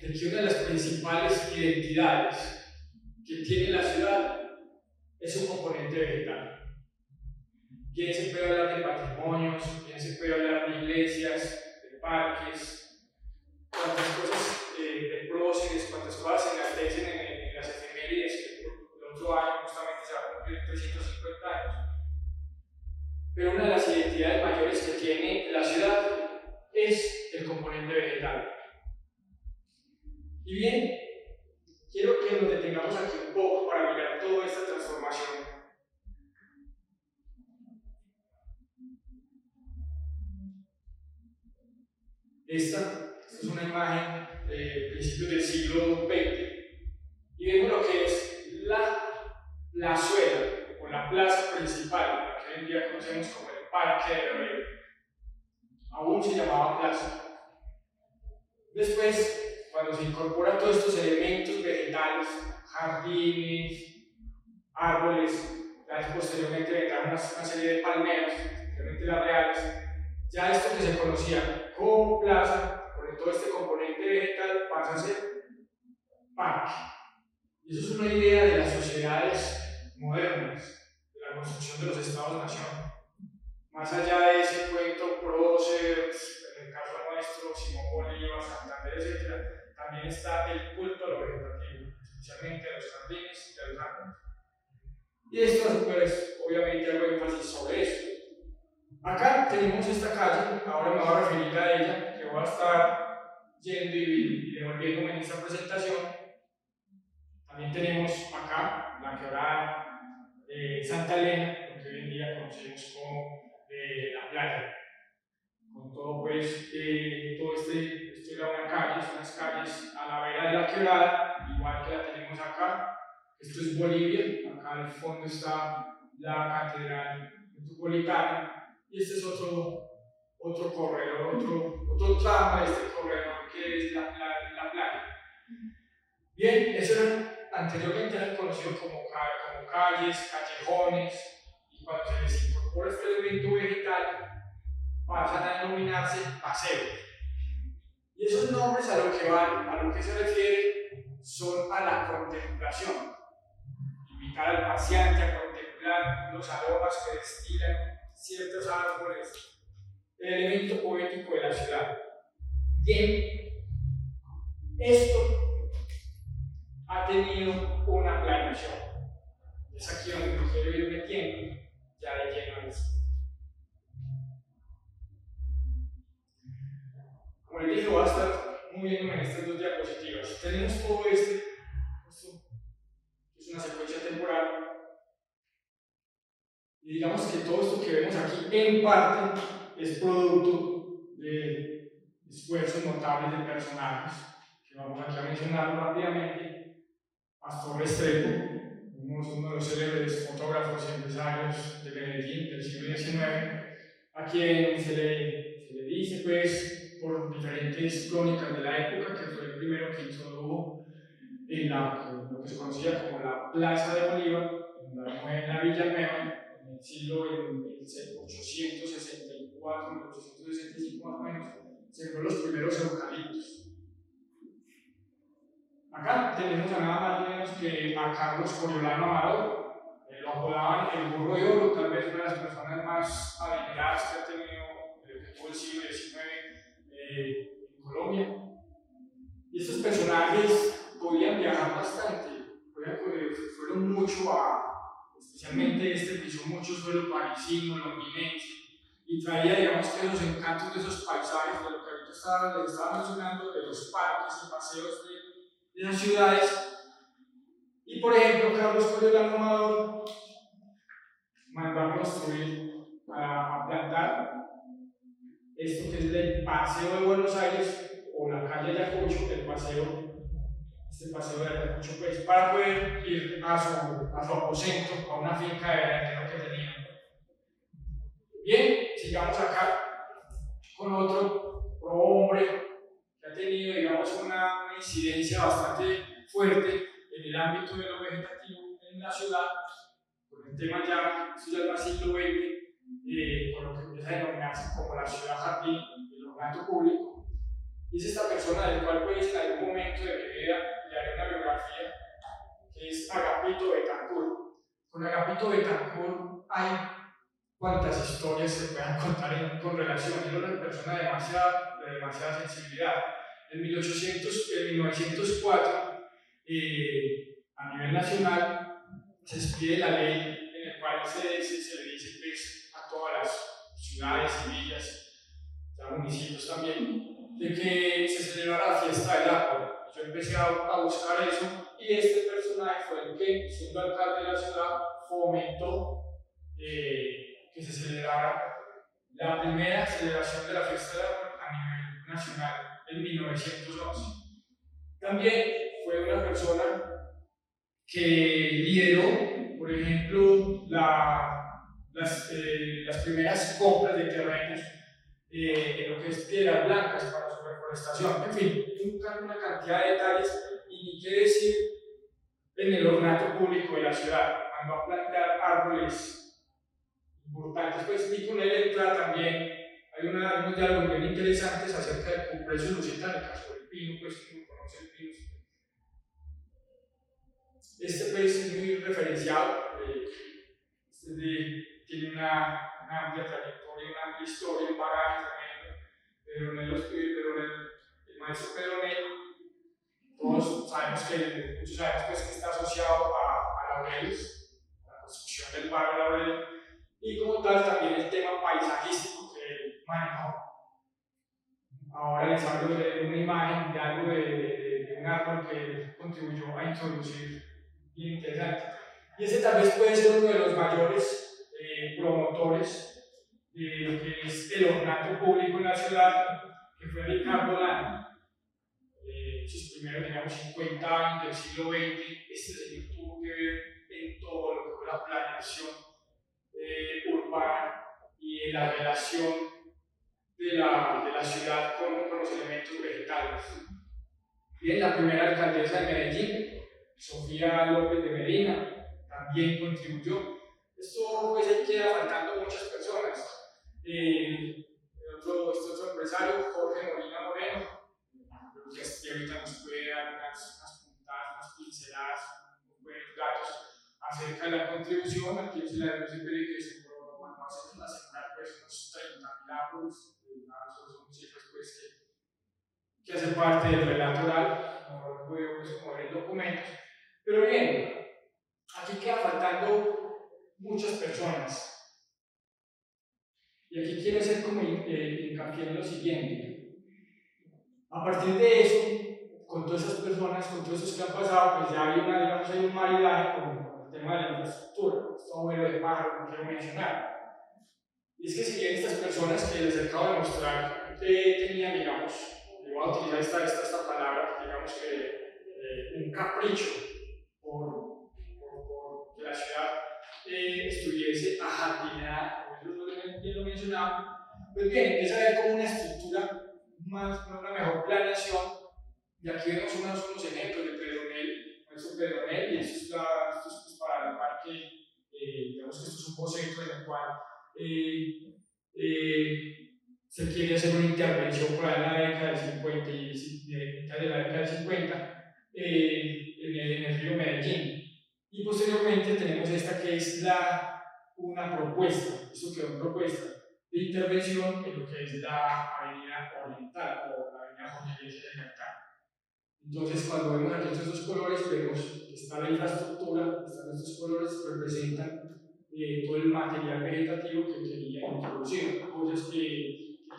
de que una de las principales identidades que tiene la ciudad es un componente vegetal. Bien se puede hablar de patrimonios, bien se puede hablar de iglesias, de parques, cuantas cosas de próceres, cuantas cosas se enaltecen en las efemérides, que el otro año justamente se va a cumplir 350 años. Pero una de las identidades mayores que tiene la ciudad es el componente vegetal. Y bien, quiero que nos detengamos aquí un poco para mirar toda esta transformación. Esta es una imagen de principios del siglo XX y vemos lo que es la plazuela o la plaza principal, la que hoy en día conocemos como el Parque de Abreu. Aún se llamaba plaza. Después, cuando se incorporan todos estos elementos vegetales, jardines, árboles, ya posteriormente vendrán una serie de palmeras, especialmente las reales, ya esto que se conocía como plaza, con todo este componente vegetal, pasa a ser parque. Y eso es una idea de las sociedades modernas, de la construcción de los estados-nación. Más allá de ese cuento próceres, en el caso nuestro, Simón Bolívar, Santander, etc., también está el culto a lo vegetativo, especialmente a los jardines y a los árboles. Y esto, pues, obviamente hago énfasis sobre eso. Acá tenemos esta calle, ahora me voy a referir a ella, que voy a estar yendo y devolviéndome en esta presentación. También tenemos acá la quebrada Santa Elena, lo que hoy en día conocemos como la playa. Con todo, pues, esto era una calle, son las calles a la vera de la quebrada, igual que la tenemos acá. Esto es Bolivia, acá al fondo está la Catedral Metropolitana, y este es otro corredor, otro tramo de este corredor que es la playa. Bien, eso anteriormente era conocido como calles, callejones, y cuando se les incorpora este elemento vegetal, pasan a denominarse paseos. Y esos nombres a lo que van, a lo que se refiere, son a la contemplación. Invitar al paseante a contemplar los aromas que destilan ciertos árboles, el elemento poético de la ciudad. Bien, esto ha tenido una planeación. Es aquí donde me quiero ir metiendo ya de lleno a esto. Como les dije, voy a estar moviéndome en estas dos diapositivas. Tenemos todo esto es una secuencia temporal, y digamos que todo esto que vemos aquí en parte es producto de esfuerzos notables de personajes que vamos aquí a mencionarlo rápidamente. Pastor Restrepo, uno de los célebres fotógrafos y empresarios de Medellín del siglo XIX, a quien se le dice, pues, por diferentes crónicas de la época, que fue el primero que introdujo en lo que se conocía como la Plaza de Bolívar, en la Villa Nueva, en el siglo 1864, 1865 más o menos, sembró los primeros eucaliptos. Acá tenemos a nada más o menos que a Carlos Coriolano Amador, lo apodaban el burro de oro, tal vez una de las personas más adineradas que ha tenido todo el siglo XIX en Colombia. Y estos personajes podían viajar bastante, fueron mucho especialmente este pisó mucho suelo parisino, londinense, y traía, digamos, que esos encantos de esos paisajes, de lo que ahorita les estaba mencionando, de los parques y paseos de las ciudades. Y por ejemplo, Carlos Coriolano Amador mandó a construir, a plantar esto que es el Paseo de Buenos Aires o la calle Ayacucho, este paseo de Ayacucho, pues, para poder ir a su aposento, a una finca de veraneo que tenía. Bien, sigamos acá con otro hombre que ha tenido, digamos, una incidencia bastante fuerte en el ámbito de lo vegetativo en la ciudad, con el tema ya, esto ya es más siglo XX, con lo que empieza a denominarse como la ciudad jardín, el ornato público. Y y es esta persona del cual pues en algún momento de mi vida le haré una biografía, que es Agapito Betancourt. Con Agapito Betancourt hay cuantas historias se puedan contar con relación. Era una persona de demasiada sensibilidad. En 1904, a nivel nacional, se expide la ley en la cual se le dice pues, a todas las ciudades y villas, ya municipios también, de que se celebrara la fiesta del agua. Yo empecé a buscar eso y este personaje fue el que, siendo alcalde de la ciudad, fomentó que se celebrara la primera celebración de la fiesta del agua a nivel nacional en 1911. También fue una persona que lideró, por ejemplo, las primeras compras de terrenos en lo que es tierras blancas para su reforestación. En fin, una cantidad de detalles y ni qué decir en el ornato público de la ciudad, mandó a plantar árboles importantes, pues, y con él entra también, hay unos diálogos bien interesantes acerca del cuprecio lusitánica, sobre el pino, pues, que uno conoce el pino. Este pues es muy referenciado, tiene una amplia trayectoria, una amplia historia, un bagaje tremendo. El maestro Pedronel, todos sabemos muchos sabemos pues, que está asociado a Laureles, a la construcción del barrio Laureles, y como tal también el tema paisajístico que él manejó. Ahora les hablo de una imagen de algo de un árbol que contribuyó a introducir bien interesante. Y ese tal vez puede ser uno de los mayores promotores de lo que es el ornato público en la ciudad, que fue Ricardo Lana. Sus primeros, digamos, 50 años del siglo XX, este señor tuvo que ver en todo lo que fue la planeación urbana y la relación de la ciudad con los elementos vegetales. Bien, la primera alcaldesa de Medellín, Sofía López de Medina, también contribuyó. Esto pues ahí queda faltando muchas personas. Este otro empresario, Jorge Molina Moreno, que ahorita nos puede dar unas puntadas, unas pinceladas, unos buenos datos acerca de la contribución. Aquí se la debo siempre que se mandó a asegurar pues, unos 30.000 árboles, son cifras pues, que hace parte del relato oral, no lo puedo pues, mover en documentos. Pero bien, aquí queda faltando muchas personas. Y aquí quiero hacer como hincapié en lo siguiente. A partir de eso, con todas esas personas, con todos esos que han pasado, pues ya hay un maridaje con el tema de la infraestructura. Esto bueno de pájaro, no quiero mencionar. Y es que si bien estas personas que les acabo de mostrar tenían, digamos, y voy a utilizar esta palabra, digamos que un capricho por que la ciudad estuviese ajardinada, como ellos bien lo mencionaban, pues bien, empieza a haber como una estructura, una mejor planeación, y aquí vemos unos ejemplos de Pedronel, nuestro Pedronel, y esto es para el parque, digamos que esto es un boceto en el cual se quiere hacer una intervención por ahí en la década del 50 de la década del 50 en el río Medellín. Y posteriormente tenemos esta que es una propuesta, esto quedó en propuesta de intervención en lo que es la avenida Oriental o la avenida Jorge Eliezer de Gaitán. Entonces, cuando vemos aquí estos dos colores, vemos que está la infraestructura, están estos colores que representan todo el material vegetativo que quería introducir, cosas que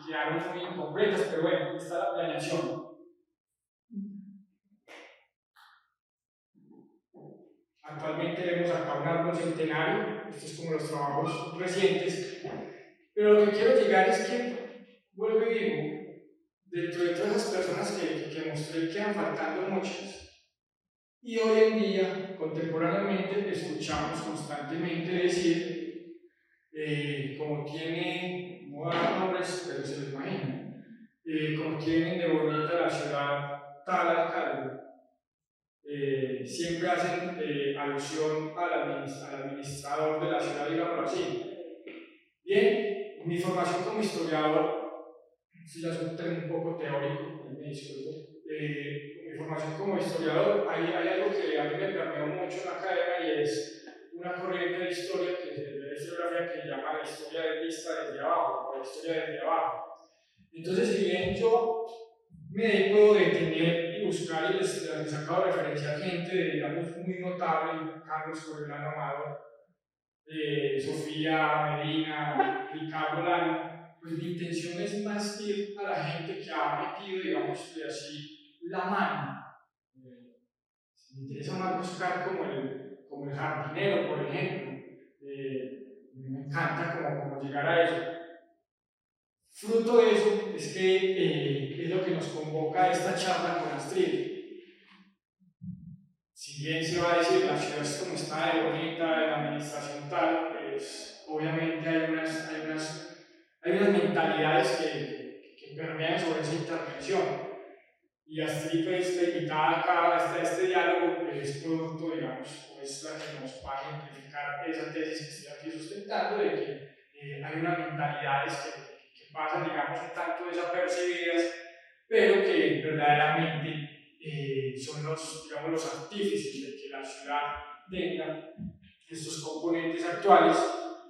quedaron muy incompletas, pero bueno, está la planeación. Actualmente vemos acá un árbol centenario, estos es como los trabajos recientes, pero lo que quiero llegar es que, vuelvo y digo, dentro de todas esas personas que mostré quedan faltando muchas. Y hoy en día, contemporáneamente, escuchamos constantemente decir, como tiene, no voy a dar nombres, pero se lo imaginan, como tienen de bonita la ciudad tal alcalde, siempre hacen alusión al administrador de la ciudad, digámoslo así. Bien, mi formación como historiador esto ya es un tema un poco teórico, me disculpo. Mi formación como historiador, hay algo que a mí me permeó mucho en la academia y es una corriente de historia de la historiografía que llama la historia de vista desde abajo, o la historia desde abajo. Entonces, si bien yo me puedo detener y buscar y les he sacado referencia a gente, digamos, muy notable, Carlos Corelano Amado, Sofía Medina, Ricardo Lano, pues mi intención es más ir a la gente que ha metido, digamos, de así, la mano. Me interesa más buscar como el jardinero, por ejemplo. Me encanta como llegar a eso. Fruto de eso es que es lo que nos convoca a esta charla con Astrid. Si bien se va a decir la ciudad es como está de bonita, de la administración tal, pues obviamente hay unas mentalidades que permean sobre esa intervención. Y Astrid, pues, la invitada acá a este diálogo, es producto, digamos, o es la que nos va a ejemplificar esa tesis que estoy aquí sustentando, de que hay unas mentalidades que pasan, digamos, un tanto desapercibidas, pero que verdaderamente son digamos, los artífices de que la ciudad tenga estos componentes actuales,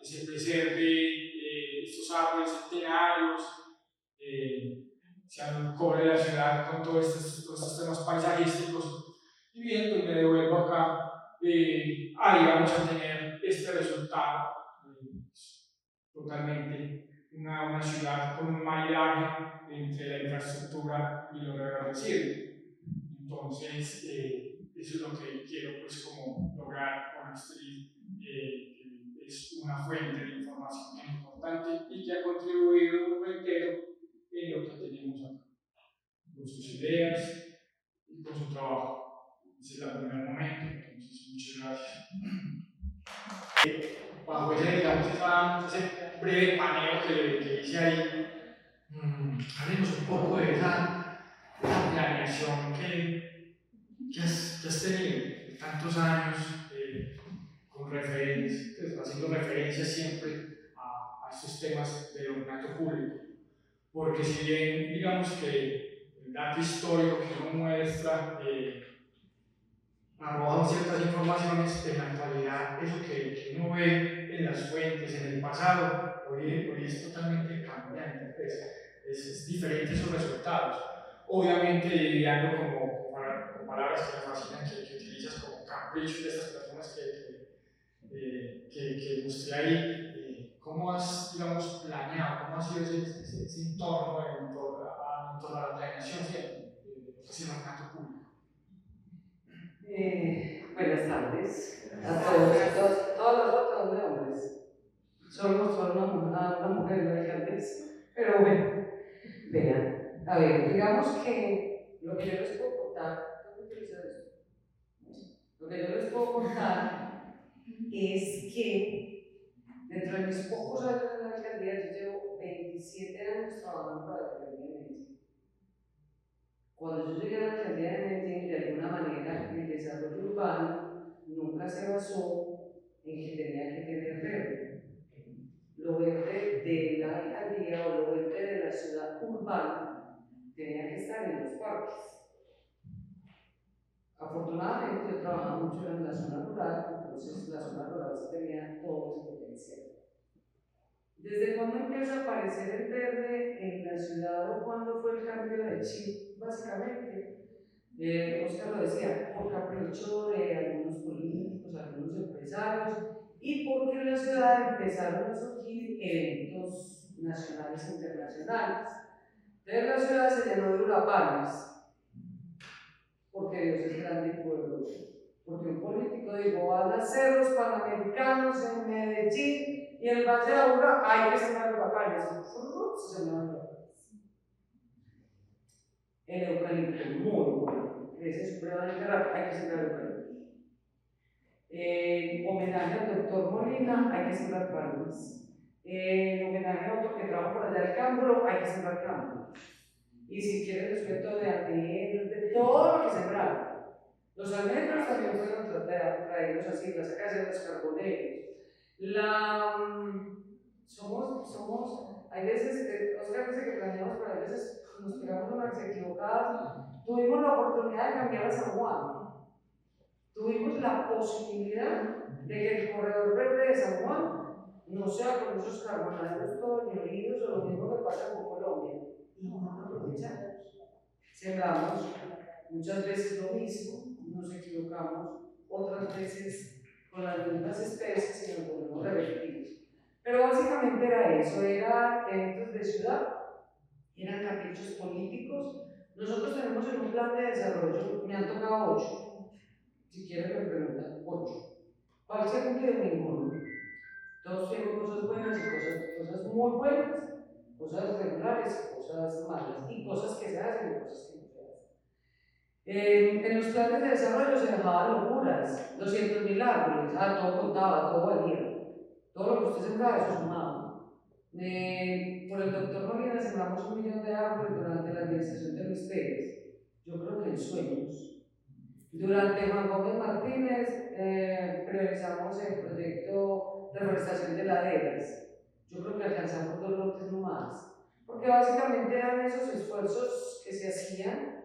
que se preserve estos árboles centenarios, se cobre la ciudad con todos estos temas paisajísticos. Y bien, pues me devuelvo acá digamos, a tener este resultado totalmente una ciudad con un maridaje entre la infraestructura y lo reversible. Entonces, eso es lo que quiero pues como lograr con Astrid, que es una fuente de información muy importante y que ha contribuido entero en lo que tenemos acá, con sus ideas y con su trabajo. Ese es el primer momento, entonces muchas gracias. Bajo ese, digamos, ese breve paneo que hice ahí, hablemos un poco de esa planeación que has tenido tantos años con referencias, pues, haciendo referencia siempre a estos temas de ornato público. Porque si bien, digamos que el dato histórico que uno muestra arrojan ciertas informaciones, en la actualidad eso que uno ve en las fuentes, en el pasado, hoy es totalmente cambiante, pues, es diferente esos resultados. Obviamente lidiando con palabras que me fascinan, que utilizas como caprichos de estas personas que mostré ahí, ¿cómo has, digamos, planeado, cómo ha sido ese entorno en torno a la planeación siempre, de lo que es el ornato público? Buenas tardes a todos, todas las otras de hombres. Solo mostró una mujer, la alcaldesa. Pero bueno, vean, a ver, digamos que lo que yo les puedo contar, lo que yo les puedo contar es que dentro de mis pocos años en la alcaldía, yo llevo 27 años trabajando para la alcaldía de Medellín. Cuando yo llegué a la alcaldía de Medellín, de alguna manera, el desarrollo urbano nunca se basó en que tenía que tener verde. Lo verde de la alcaldía o lo verde de la ciudad urbana tenía que estar en los parques. Afortunadamente, yo trabajaba mucho en la zona rural, entonces la zona rural sí tenía todo ese potencial. ¿Desde cuándo empieza a aparecer el verde en la ciudad o cuándo fue el cambio de chip? Básicamente, Oscar lo decía, por capricho de algunos políticos, algunos empresarios, y porque en la ciudad empezaron a surgir eventos nacionales e internacionales. Entonces la ciudad se llenó de huracanes, porque Dios es grande y poderoso. Porque un político dijo, van a ser los Panamericanos en Medellín y el Valle de Aburrá, hay que sembrar huracanes. Se sembraron huracanes. El eucalipto, muy bueno, crece supremamente rápido, hay que sembrar eucalipto. Homenaje al doctor Molina, hay que sembrar palmas. Homenaje a otro que trabaja por allá el cámbolo, hay que sembrar cámbolo. Y si quieren les cuento de almendros, de todo lo que sembraron. Los almendros también fueron traídos así, las acacias, los carboneros. Somos, hay veces, Oscar dice que planeamos para el veces nos pegamos unas equivocadas. Tuvimos la oportunidad de cambiar a San Juan. Tuvimos la posibilidad de que el corredor verde de San Juan no sea con esos carbonaderos todos ñoridos o lo mismo que pasa con Colombia. Y no lo aprovechamos. Sembramos muchas veces lo mismo, nos equivocamos, otras veces con las mismas especies y nos volvemos repetitivos. Pero básicamente era eso, eran eventos de ciudad, eran caprichos políticos. Nosotros tenemos en un plan de desarrollo, me han tocado 8, si quieren me preguntan, 8. ¿Cuál se ha cumplido? Ninguno. Todos tienen cosas buenas y cosas muy buenas, cosas regulares, cosas malas, y cosas que se hacen y cosas que no se hacen. En los planes de desarrollo se dejaban locuras, 200.000 árboles, todo contaba, todo valía. Todo lo que usted sembraba, eso sumaba. Por el doctor Molina sembramos 1 millón de árboles durante la administración de Luis Pérez. Yo creo que en sueños. Durante Juan Gómez Martínez priorizamos el proyecto Reforestación de laderas. Yo creo que alcanzamos 2 lotes no más. Porque básicamente eran esos esfuerzos que se hacían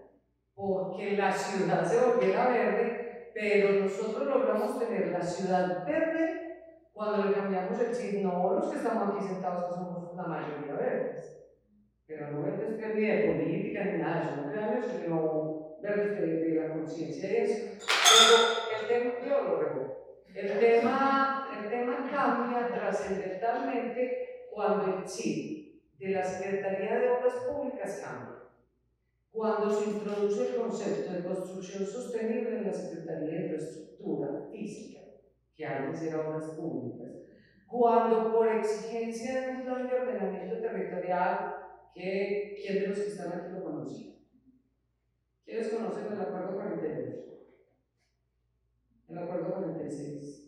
porque la ciudad se volviera verde, pero nosotros logramos tener la ciudad verde cuando le cambiamos el chip, no los que estamos aquí sentados, que somos la mayoría verdes, pero no verdes ni de política ni nada, eso no crean eso, sino verdes de la conciencia y eso. Pero el tema, yo lo rebo, el tema cambia trascendentalmente cuando el chip de la Secretaría de Obras Públicas cambia. Cuando se introduce el concepto de construcción sostenible en la Secretaría de Infraestructura Física, que antes era Obras Públicas, cuando por exigencia de un plan de ordenamiento territorial, que ¿quién de los que están aquí lo conocía? ¿Quiénes conocen el Acuerdo 42? El Acuerdo 46.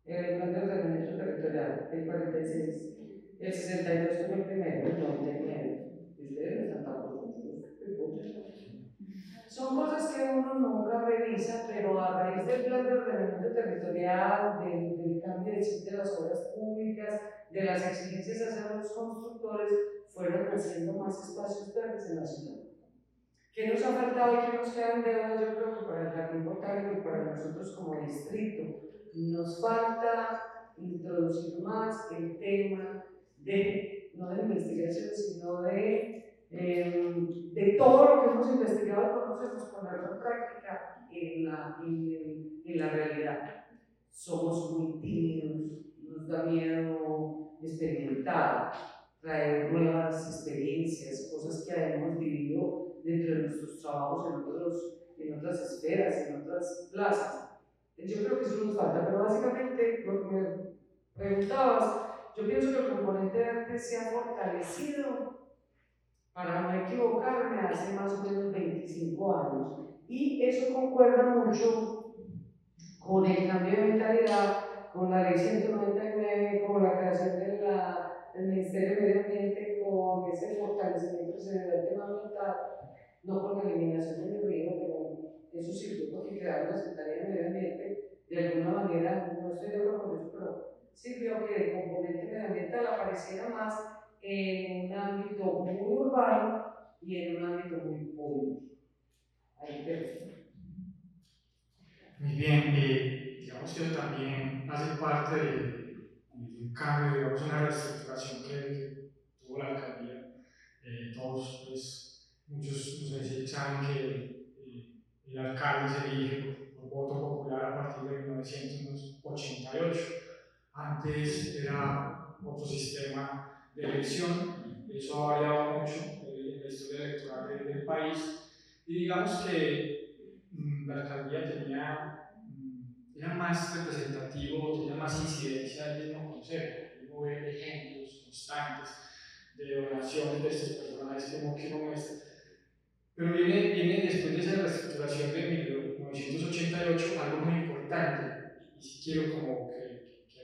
El plan de ordenamiento territorial, el 46. El 62 fue el primero, el 99. Y ustedes no están tan profundos. Son cosas que uno nunca revisa, pero a raíz del plan de ordenamiento territorial, del cambio de chip de las obras públicas, de las exigencias hacia los constructores, fueron haciendo más espacios verdes en la ciudad. ¿Qué nos ha faltado y qué nos queda en deuda? Yo creo que para el jardín botánico y para nosotros como distrito, nos falta introducir más el tema de, no de investigación, sino de todo lo que hemos investigado y conocemos, ponerlo en práctica en la realidad. Somos muy tímidos, nos da miedo experimentar, traer nuevas experiencias, cosas que hayamos vivido dentro de nuestros trabajos en otras esferas, en otras plazas. Yo creo que eso nos falta, pero básicamente lo que me preguntabas, yo pienso que el componente de arte se ha fortalecido, para no equivocarme, hace más o menos 25 años. Y eso concuerda mucho con el cambio de mentalidad, con la ley 199, con la creación del Ministerio de Medio Ambiente, con ese fortalecimiento que se le da al tema ambiental, no con la eliminación del río, pero eso sirvió porque crearon la Secretaría de Medio Ambiente. De alguna manera, no estoy de acuerdo con eso, pero sirvió que el componente medioambiental apareciera más en un ámbito muy urbano y en un ámbito muy público. Ahí te Muy bien, digamos que eso también hace parte de un cambio, digamos, una reestructuración que tuvo la alcaldía. Todos, pues, muchos no sé si saben que el alcalde se elige por voto popular a partir de 1988. Antes era otro sistema de elección, eso ha variado mucho en la historia electoral del país. Y digamos que la alcaldía era más representativo, tenía más incidencia del mismo consejo. Uno ve ejemplos constantes de donaciones de estos personajes que uno muestra. Pero viene después de esa reestructuración de 1988 algo muy importante, y si quiero como que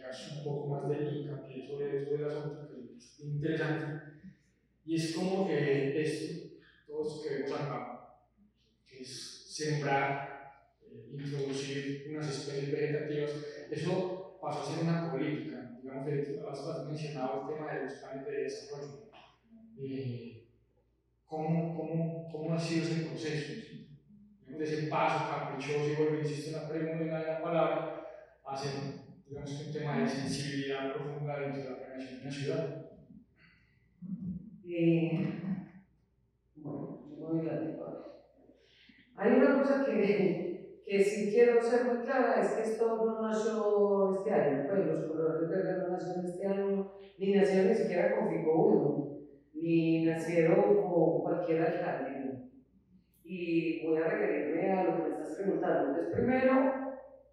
hagas un poco más de hincapié sobre el asunto, que es interesante, y es como que todo esto que vemos acá, que es sembrar, introducir unas especies vegetativas, eso pasó a ser una política. Digamos que has mencionado el tema de los planes de desarrollo. ¿Cómo ha sido ese proceso? ¿Sí? De ese paso caprichoso, y vuelvo, insisto en la pregunta, en la palabra, hacer, digamos, un tema de sensibilidad profunda dentro de la planeación de una ciudad. Bueno, yo voy a la. Hay una cosa que sí quiero ser muy clara, es que esto no nació este año, pues los colores verdes no nacieron este año, ni nacieron ni siquiera con Fico 1, ni nacieron con cualquier alcalde. Y voy a referirme a lo que me estás preguntando. Entonces, primero,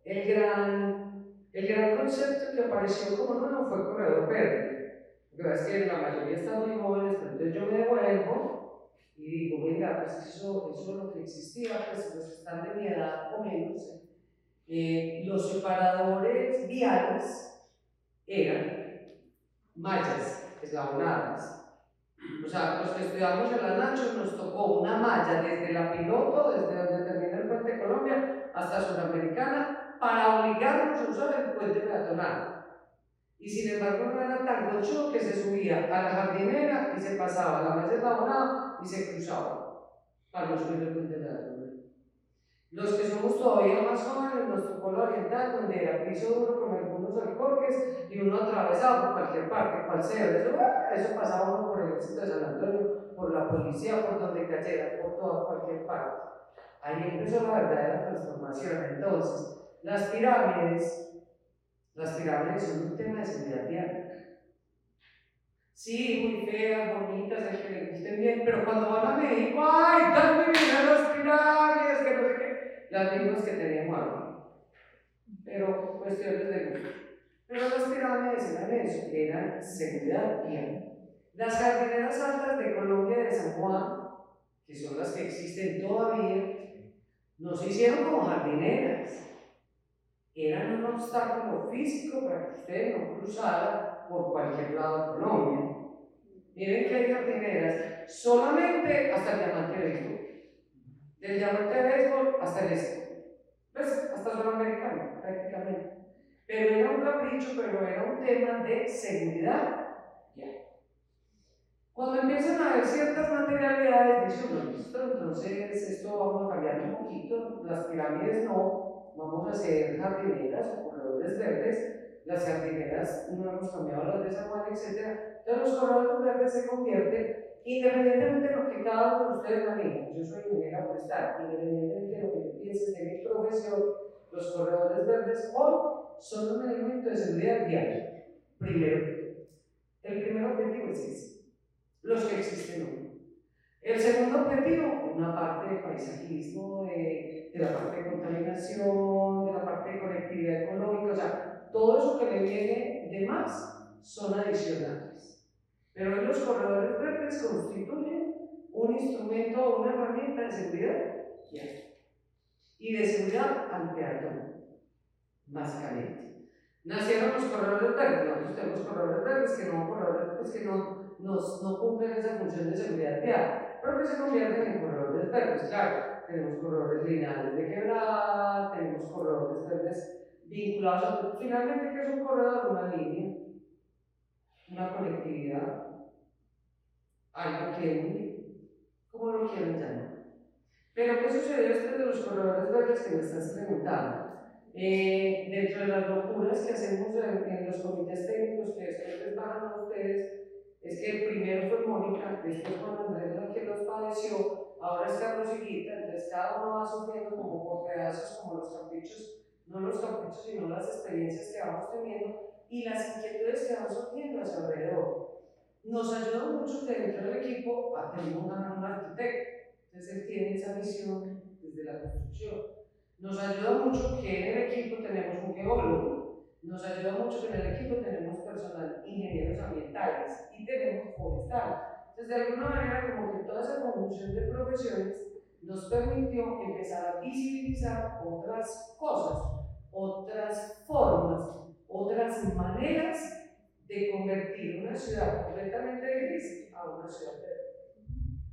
el gran concepto que apareció como nuevo fue corredor verde. Lo que pasa es que la mayoría están muy jóvenes, pero entonces yo me devuelvo y digo, venga, pues eso es lo que existía, pues los que están de mi edad o menos. Los separadores viales eran mallas eslabonadas. O sea, los que estudiamos en la Nacho nos tocó una malla desde la Piloto, desde donde termina el puente Colombia, hasta Sudamericana, para obligarnos a usar el puente peatonal. Y sin embargo no era tan conchudo que se subía a la jardinera y se pasaba la malla eslabonada y se cruzaba para no subir el puente peatonal. Los que somos todavía más jóvenes nos tocó la oriental, donde era piso duro con algunos alcorques y uno atravesado por cualquier parte, cual sea. Eso pasaba uno por el ejército de San Antonio, por la policía, por donde cayera, por toda cualquier parte. Ahí empezó la verdadera transformación. Entonces, las pirámides son un tema de seguridad vial. Sí, muy feas, bonitas, el que le gusten bien, pero cuando van a México, ¡ay, tan divinas las pirámides! Que no sé qué, las mismas que teníamos aquí. Pero cuestiones de gusto. Pero las pirámides eran eso, eran seguridad vial. Las jardineras altas de Colombia de San Juan, que son las que existen todavía, no se hicieron como jardineras. Eran un obstáculo físico para que usted no cruzara por cualquier lado de Colombia. Miren que hay jardineras solamente hasta el diamante de béisbol. Del diamante de béisbol hasta el este. ¿Ves? Hasta Sudamericano, prácticamente. Pero era un capricho, pero era un tema de seguridad. Ya. Cuando empiezan a haber ciertas materialidades, dice uno, listo, entonces esto vamos a cambiar un poquito. Las pirámides no, vamos a hacer jardineras o corredores verdes. Las jardineras no hemos cambiado las de San Juan, etc. Entonces los corredores verdes se convierten, independientemente de lo que cada uno de ustedes maneja. Yo soy ingeniera forestal, independientemente de lo que yo piense de mi profesión, los corredores verdes hoy son un elemento de seguridad vial. Primero, el primer objetivo es ese, los que existen hoy. El segundo objetivo, una parte de paisajismo, de la parte de contaminación, de la parte de conectividad ecológica, o sea, todo eso que le viene de más son adicionales. Pero hoy los corredores verdes constituyen un instrumento o una herramienta de seguridad y de seguridad al peatón, básicamente. Nacieron los corredores verdes, nosotros tenemos corredores verdes que no cumplen esa función de seguridad vial, pero que se convierten en corredores verdes. Claro, tenemos corredores lineales de quebrada, tenemos corredores verdes vinculados. Finalmente, ¿qué es un corredor? Una línea, una conectividad, algo que une, como lo quieran llamar. Pero ¿qué sucedió después de los corredores verdes que me estás preguntando? Dentro de las locuras que hacemos en los comités técnicos que después les bajan a ustedes, es que el primero fue Mónica, después Juan Andrés la que los padeció, ahora es Carlos y Guita, entonces cada uno va sufriendo como por pedazos, como los caprichos, no los caprichos, sino las experiencias que vamos teniendo y las inquietudes que van surgiendo a su alrededor. Nos ayuda mucho que dentro del equipo tenemos un arquitecto, entonces él tiene esa visión desde la construcción. Nos ayuda mucho que en el equipo tenemos un geólogo, nos ayuda mucho que en el equipo tenemos personal, ingenieros ambientales y tenemos forestal. Entonces, de alguna manera, como que toda esa conjunción de profesiones nos permitió empezar a visibilizar otras cosas, otras formas, otras maneras de convertir una ciudad completamente gris a una ciudad verde.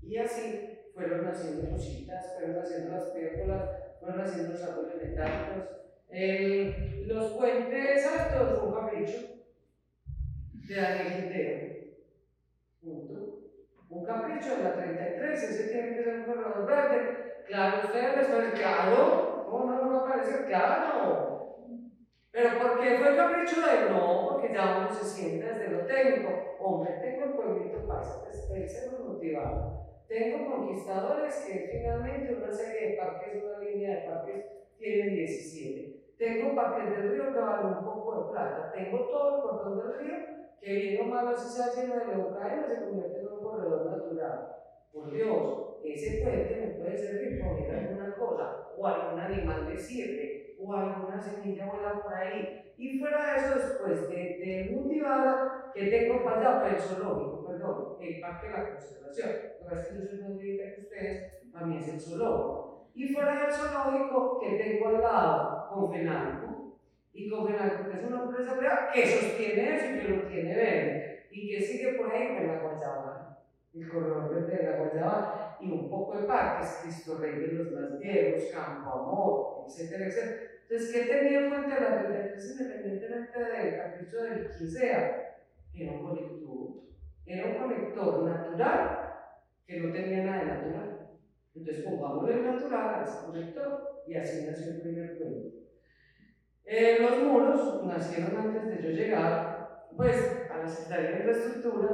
Y así fueron haciendo cositas, fueron haciendo las pérgolas, fueron haciendo los árboles metálicos. Los puentes altos fue un capricho de Daniel Quintero. Un capricho. capricho de la 33, ese tiene que ser un corredor verde. Claro, ustedes les parece, claro, ¿cómo no les va a parecer? Claro. Pero ¿por qué fue capricho de él? No, porque ya uno se siente desde lo técnico. Hombre, tengo el pueblito paisa, pues él se nos motivaba. Tengo conquistadores que finalmente una serie de parques, una línea de parques, tienen 17. Tengo parques del río que valen un poco de plata. Tengo todo el cordón del río que bien o mal así sea lleno de leucaena se convierte en un corredor natural. Por Dios, ese puente me puede servir para unir alguna cosa, o algún animal me sirve, o alguna semilla vuela por ahí. Y fuera de eso, después de Muntivada, que tengo para allá, para el zoológico, perdón, el parque de la conservación. La verdad es que yo soy más viejita que ustedes, para mí es el zoológico. Y fuera del zoológico, que tengo al lado, Confenalco. Y Confenalco, que es una empresa privada que sostiene eso y que lo tiene verde. Y que sigue por ahí con la Guayabana, el corredor verde de la Guayabana. Y un poco de parques, Cristo Rey de los Más Viejos, Campo Amor, etcétera, etcétera. Entonces, ¿qué tenía en cuenta la 33 independientemente del capricho del quien sea? Era un conector. Era un conector natural que no tenía nada de natural. Entonces, pongámosle el natural a ese conector y así nació el primer puente. Los muros nacieron antes de yo llegar, pues, a la Secretaría de Infraestructura,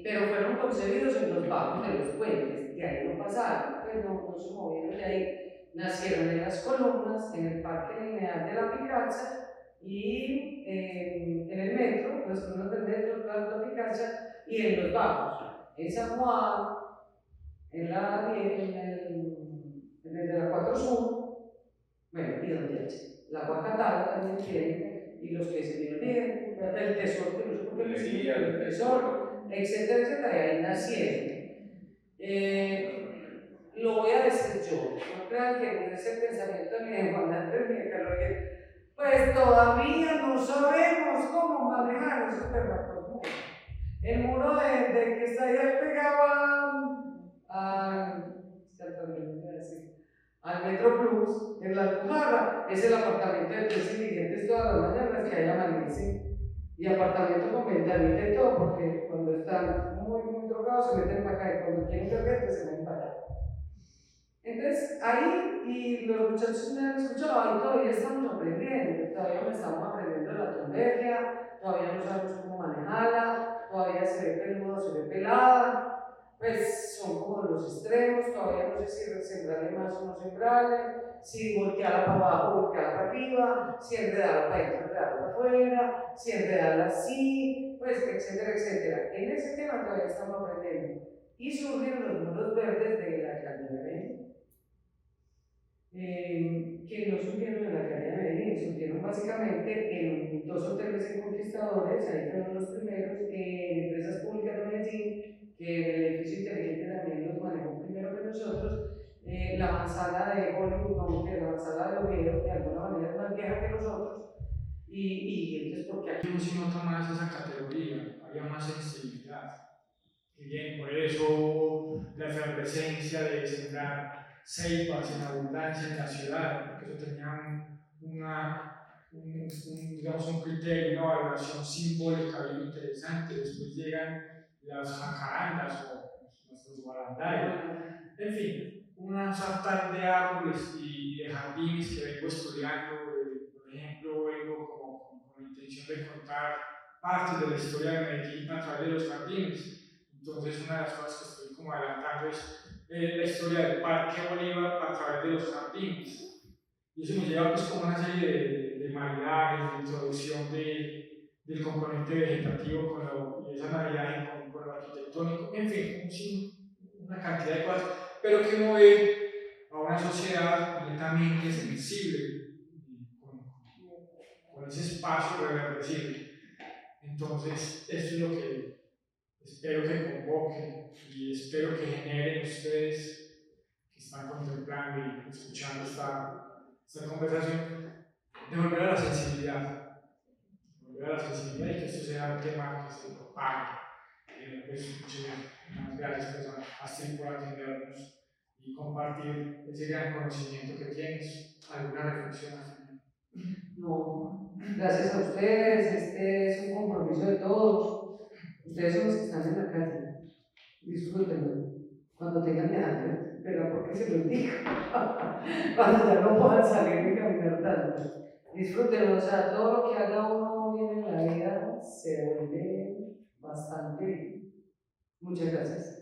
pero fueron concebidos en los bajos de los puentes, de ahí no pasaron, pues no se movieron de ahí. Nacieron en las columnas, en el Parque Lineal de la Picacha y en el metro, en las columnas del metro, de la Picacha y en los bajos, en San Juan, en el de la 4 Sur, bueno, y donde hay. La Guacatala también tiene, y los que se me olviden, el tesoro, que no sé por qué les digo, el tesoro, etcétera, etcétera, y ahí nacieron. Lo voy a decir yo, no crean que es el pensamiento ni de Juan Andrés ni de Carlos, pues todavía no sabemos cómo manejar esos terraplanos. El muro de que está ahí pegado al Metro Plus, en la Alpujarra, es el apartamento de 3 dirigentes todas las mañanas que hay amanece. Y apartamento con ventanita y todo, porque cuando están muy drogados se meten para acá y cuando quieren beber se meten para allá. Entonces ahí, y los muchachos me han escuchado, ahí todavía estamos aprendiendo, todavía no estamos aprendiendo la tumberia, todavía no sabemos cómo manejarla, todavía se ve peluda, se ve pelada, pues son como los extremos, todavía no sé si sembrarle más o no sembrarle, si voltearla para abajo, voltearla para arriba, si enredarla para adentro, enredarla para afuera, si enredarla así, pues etcétera, etcétera. En ese tema todavía estamos aprendiendo. Y surgen los muros verdes de la alcaldía de Medellín. Que no surgieron en la alcaldía de Medellín, surgieron básicamente en 2 hoteles en Conquistadores, ahí fueron los primeros, empresas públicas de Medellín, que el edificio inteligente también los manejó primero que nosotros, la manzana de Hollywood, la manzana de Oviedo, que de alguna manera es más vieja que nosotros, y entonces porque aquí no se nota más esa categoría, había más sensibilidad. Y bien, por eso la efervescencia de sembrar ceibas en abundancia en la ciudad, porque eso tenía digamos, un criterio, una valoración simbólica bien interesante. Después llegan las jacarandas o nuestros guarandayos. En fin, una sartán de árboles y de jardines que vengo estudiando. Por ejemplo, vengo con la intención de contar partes de la historia de Medellín a través de los jardines. Entonces, una de las cosas que estoy como adelantando es la historia del Parque Bolívar a través de los jardines. Y eso nos lleva pues como una serie de maridajes, de introducción del componente vegetativo y esa maridaje con lo arquitectónico, en fin, una cantidad de cosas, pero que uno ve a una sociedad netamente sensible con ese espacio reverdecible. Entonces, esto es lo que espero que convoquen y espero que generen ustedes que están contemplando y escuchando esta conversación, de volver a la sensibilidad, y que esto sea un tema que se propague. Pues, muchas gracias pues, a Astrid por atendernos y compartir ese gran conocimiento que tienes. ¿Alguna reflexión? No, gracias a ustedes, este es un compromiso de todos. Ustedes son los que están en la calle. disfrútenlo. Cuando tengan edad, verán por qué se los digo. Cuando ya no puedan salir y caminar tanto. Disfrútenlo, o sea, todo lo que haga uno bien en la vida se vuelve bastante bien. Muchas gracias.